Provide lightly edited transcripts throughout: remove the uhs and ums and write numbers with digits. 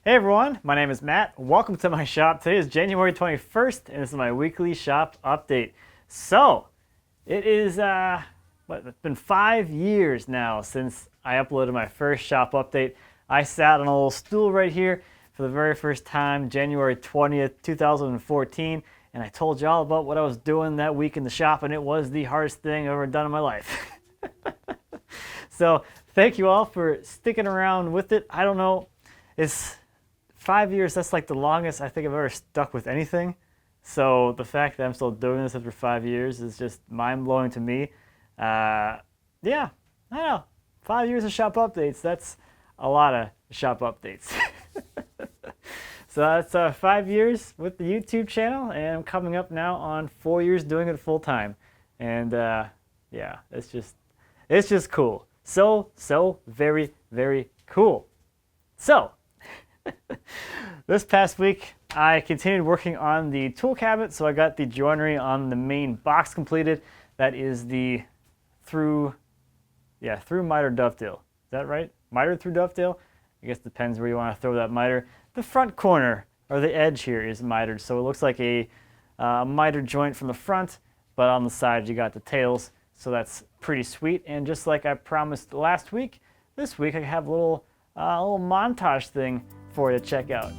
Hey everyone, my name is Matt. Welcome to my shop. Today is January 21st and this is my weekly shop update. So, it is, it's been 5 years now since I uploaded my first shop update. I sat on a little stool right here for the very first time, January 20th, 2014, and I told you all about what I was doing that week in the shop, and it was the hardest thing I've ever done in my life. So, thank you all for sticking around with it. I don't know, it's 5 years, that's like the longest I think I've ever stuck with anything. So the fact that I'm still doing this after 5 years is just mind-blowing to me. Yeah, I don't know. 5 years of shop updates, that's a lot of shop updates. So that's 5 years with the YouTube channel, and I'm coming up now on 4 years doing it full time. And yeah, it's just cool. So very, very cool. So, this past week, I continued working on the tool cabinet, so I got the joinery on the main box completed. That is the through mitered dovetail. Is that right? Mitered through dovetail? I guess it depends where you want to throw that miter. The front corner, or the edge here, is mitered, so it looks like a mitered joint from the front, but on the side you got the tails, so that's pretty sweet. And just like I promised last week, this week I have a little montage thing for you to check out.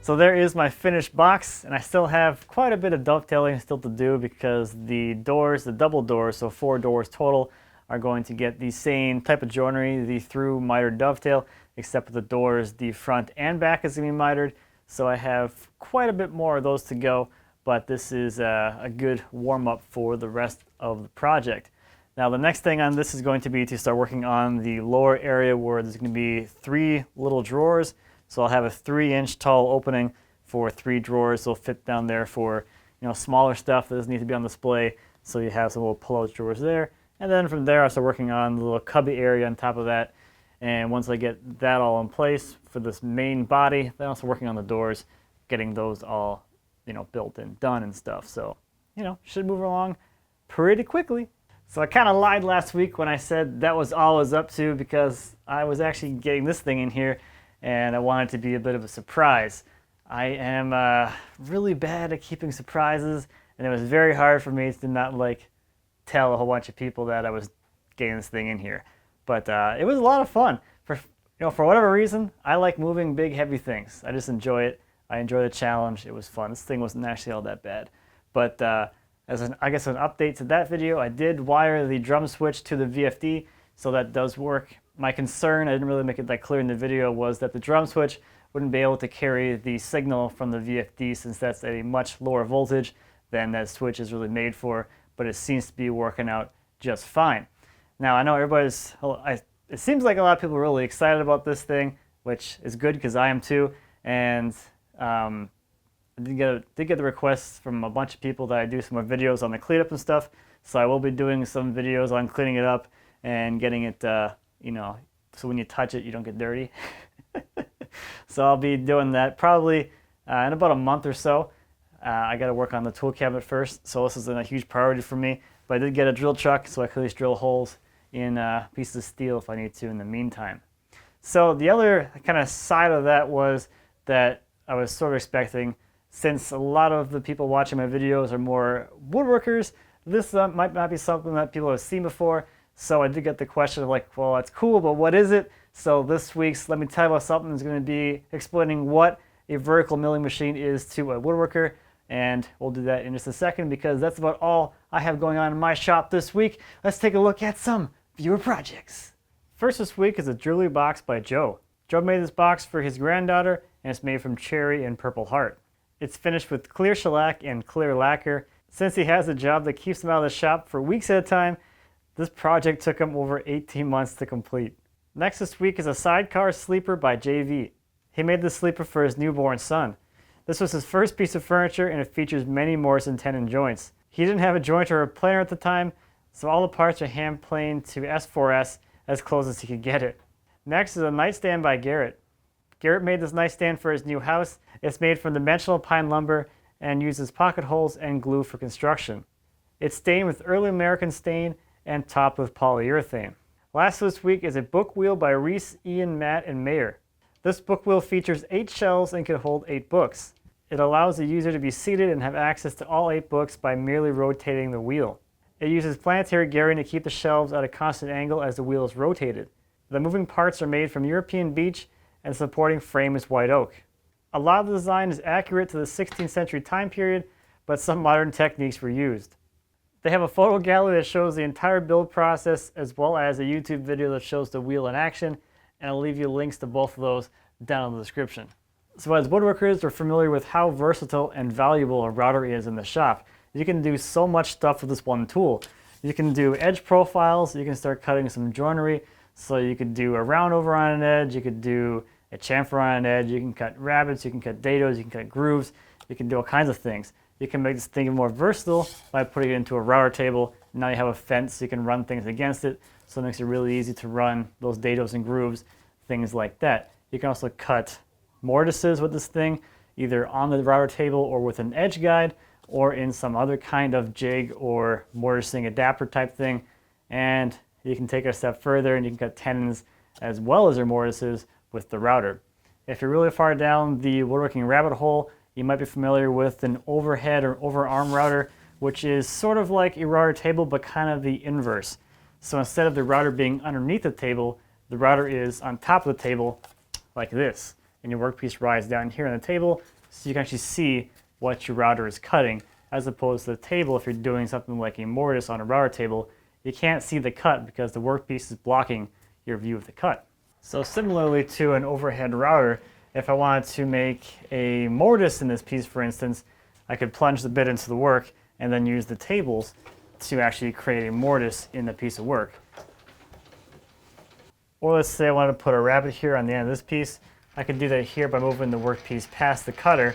So there is my finished box, and I still have quite a bit of dovetailing still to do because the doors, the double doors, so 4 doors total, are going to get the same type of joinery, the through mitered dovetail, except for the doors, the front and back is going to be mitered. So I have quite a bit more of those to go, but this is a good warm-up for the rest of the project. Now the next thing on this is going to be to start working on the lower area where there's going to be 3 little drawers. So I'll have a 3-inch tall opening for 3 drawers. They'll fit down there for, you know, smaller stuff that doesn't need to be on display. So you have some little pull-out drawers there. And then from there, I'll start working on the little cubby area on top of that. And once I get that all in place for this main body, then I'll start working on the doors, getting those all, you know, built and done and stuff. So, you know, should move along pretty quickly. So I kind of lied last week when I said that was all I was up to, because I was actually getting this thing in here and I wanted it to be a bit of a surprise. I am really bad at keeping surprises, and it was very hard for me to not tell a whole bunch of people that I was getting this thing in here. But it was a lot of fun. For whatever reason, I like moving big, heavy things. I just enjoy it. I enjoy the challenge. It was fun. This thing wasn't actually all that bad. But as an update to that video, I did wire the drum switch to the VFD, so that does work. My concern, I didn't really make it that clear in the video, was that the drum switch wouldn't be able to carry the signal from the VFD, since that's at a much lower voltage than that switch is really made for, but it seems to be working out just fine. Now I know it seems like a lot of people are really excited about this thing, which is good because I am too, and I did get the requests from a bunch of people that I do some more videos on the cleanup and stuff, so I will be doing some videos on cleaning it up and getting it, you know, so when you touch it, you don't get dirty. So I'll be doing that probably in about a month or so. I got to work on the tool cabinet first, so this isn't a huge priority for me. But I did get a drill truck, so I can at least drill holes in pieces of steel if I need to in the meantime. So the other kind of side of that was that I was sort of expecting, since a lot of the people watching my videos are more woodworkers, this might not be something that people have seen before. So I did get the question of like, well, that's cool, but what is it? So this week's Let Me Tell You About Something is going to be explaining what a vertical milling machine is to a woodworker. And we'll do that in just a second because that's about all I have going on in my shop this week. Let's take a look at some viewer projects. First this week is a jewelry box by Joe. Joe made this box for his granddaughter, and it's made from cherry and purple heart. It's finished with clear shellac and clear lacquer. Since he has a job that keeps him out of the shop for weeks at a time, this project took him over 18 months to complete. Next this week is a Sidecar Sleeper by JV. He made the sleeper for his newborn son. This was his first piece of furniture, and it features many Morrison tenon joints. He didn't have a joint or a planer at the time, so all the parts are hand planed to S4S as close as he could get it. Next is a nightstand by Garrett. Garrett made this nightstand for his new house. It's made from dimensional pine lumber and uses pocket holes and glue for construction. It's stained with early American stain and topped with polyurethane. Last this week is a Bookwheel by Reese, Ian, Matt, and Maher. This Bookwheel features 8 shelves and can hold 8 books. It allows the user to be seated and have access to all 8 books by merely rotating the wheel. It uses planetary gearing to keep the shelves at a constant angle as the wheel is rotated. The moving parts are made from European beech and the supporting frame is white oak. A lot of the design is accurate to the 16th century time period, but some modern techniques were used. They have a photo gallery that shows the entire build process as well as a YouTube video that shows the wheel in action, and I'll leave you links to both of those down in the description. So as woodworkers, we're familiar with how versatile and valuable a router is in the shop. You can do so much stuff with this one tool. You can do edge profiles, you can start cutting some joinery, so you could do a round over on an edge, you could do a chamfer on an edge, you can cut rabbets, you can cut dados, you can cut grooves, you can do all kinds of things. You can make this thing more versatile by putting it into a router table. Now you have a fence, so you can run things against it, so it makes it really easy to run those dados and grooves, things like that. You can also cut mortises with this thing, either on the router table or with an edge guide, or in some other kind of jig or mortising adapter type thing. And you can take it a step further and you can cut tenons as well as your mortises with the router. If you're really far down the woodworking rabbit hole, you might be familiar with an overhead or overarm router, which is sort of like a router table but kind of the inverse. So instead of the router being underneath the table, the router is on top of the table like this. And your workpiece rides down here on the table so you can actually see what your router is cutting, as opposed to the table. If you're doing something like a mortise on a router table, you can't see the cut because the workpiece is blocking your view of the cut. So similarly to an overhead router, if I wanted to make a mortise in this piece, for instance, I could plunge the bit into the work and then use the tables to actually create a mortise in the piece of work. Or let's say I wanted to put a rabbet here on the end of this piece. I could do that here by moving the workpiece past the cutter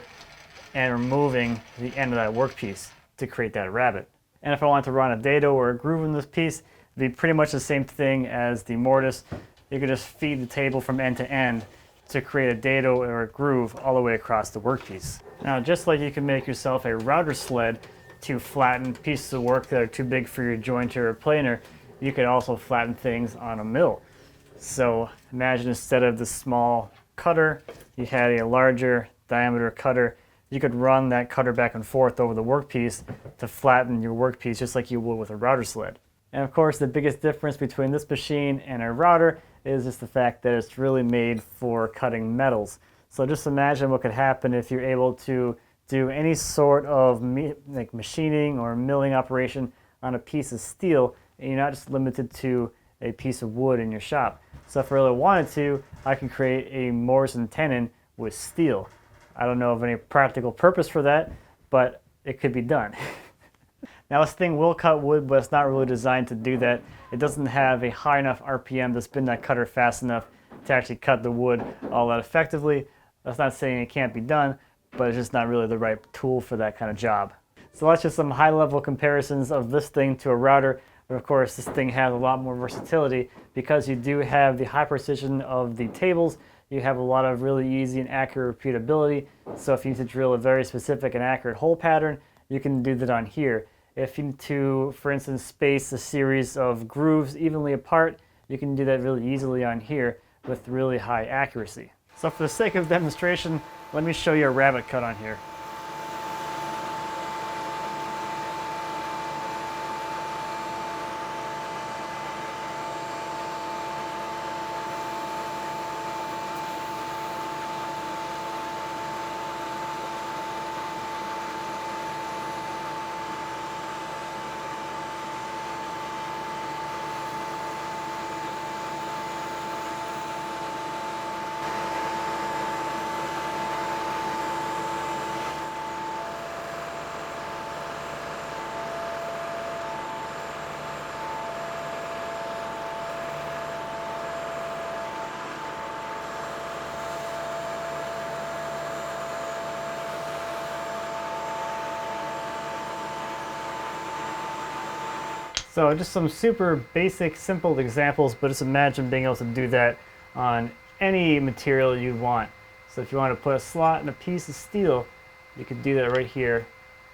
and removing the end of that workpiece to create that rabbet. And if I wanted to run a dado or a groove in this piece, it'd be pretty much the same thing as the mortise. You could just feed the table from end to end to create a dado or a groove all the way across the workpiece. Now, just like you can make yourself a router sled to flatten pieces of work that are too big for your jointer or planer, you could also flatten things on a mill. So imagine instead of the small cutter, you had a larger diameter cutter. You could run that cutter back and forth over the workpiece to flatten your workpiece just like you would with a router sled. And of course, the biggest difference between this machine and a router is just the fact that it's really made for cutting metals. So just imagine what could happen if you're able to do any sort of like machining or milling operation on a piece of steel, and you're not just limited to a piece of wood in your shop. So if I really wanted to, I can create a Morrison tenon with steel. I don't know of any practical purpose for that, but it could be done. Now this thing will cut wood, but it's not really designed to do that. It doesn't have a high enough RPM to spin that cutter fast enough to actually cut the wood all that effectively. That's not saying it can't be done, but it's just not really the right tool for that kind of job. So that's just some high-level comparisons of this thing to a router. But of course, this thing has a lot more versatility because you do have the high precision of the tables. You have a lot of really easy and accurate repeatability. So if you need to drill a very specific and accurate hole pattern, you can do that on here. If you need to, for instance, space a series of grooves evenly apart, you can do that really easily on here with really high accuracy. So for the sake of demonstration, let me show you a rabbet cut on here. So just some super basic, simple examples, but just imagine being able to do that on any material you want. So if you want to put a slot in a piece of steel, you could do that right here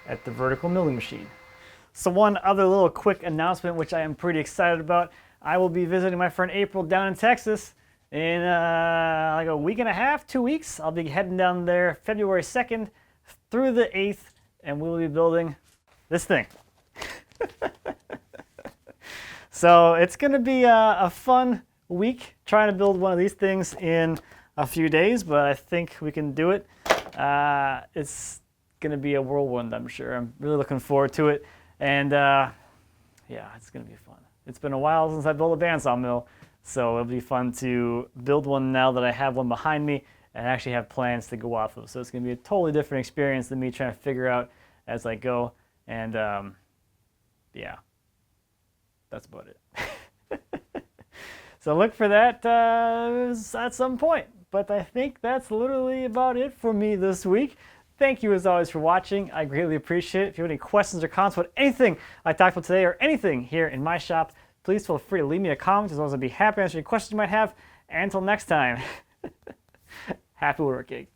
at the vertical milling machine. So one other little quick announcement, which I am pretty excited about. I will be visiting my friend April down in Texas in like a week and a half, 2 weeks. I'll be heading down there February 2nd through the 8th, and we will be building this thing. So it's going to be a fun week trying to build one of these things in a few days, but I think we can do it. It's going to be a whirlwind, I'm sure. I'm really looking forward to it. And yeah, it's going to be fun. It's been a while since I built a bandsaw mill, so it'll be fun to build one now that I have one behind me and actually have plans to go off of. So it's going to be a totally different experience than me trying to figure out as I go. And yeah. That's about it. So look for that at some point. But I think that's literally about it for me this week. Thank you as always for watching. I greatly appreciate it. If you have any questions or comments about anything I talked about today or anything here in my shop, please feel free to leave me a comment, as well as I'd be happy to answer any questions you might have. And until next time, happy woodworking.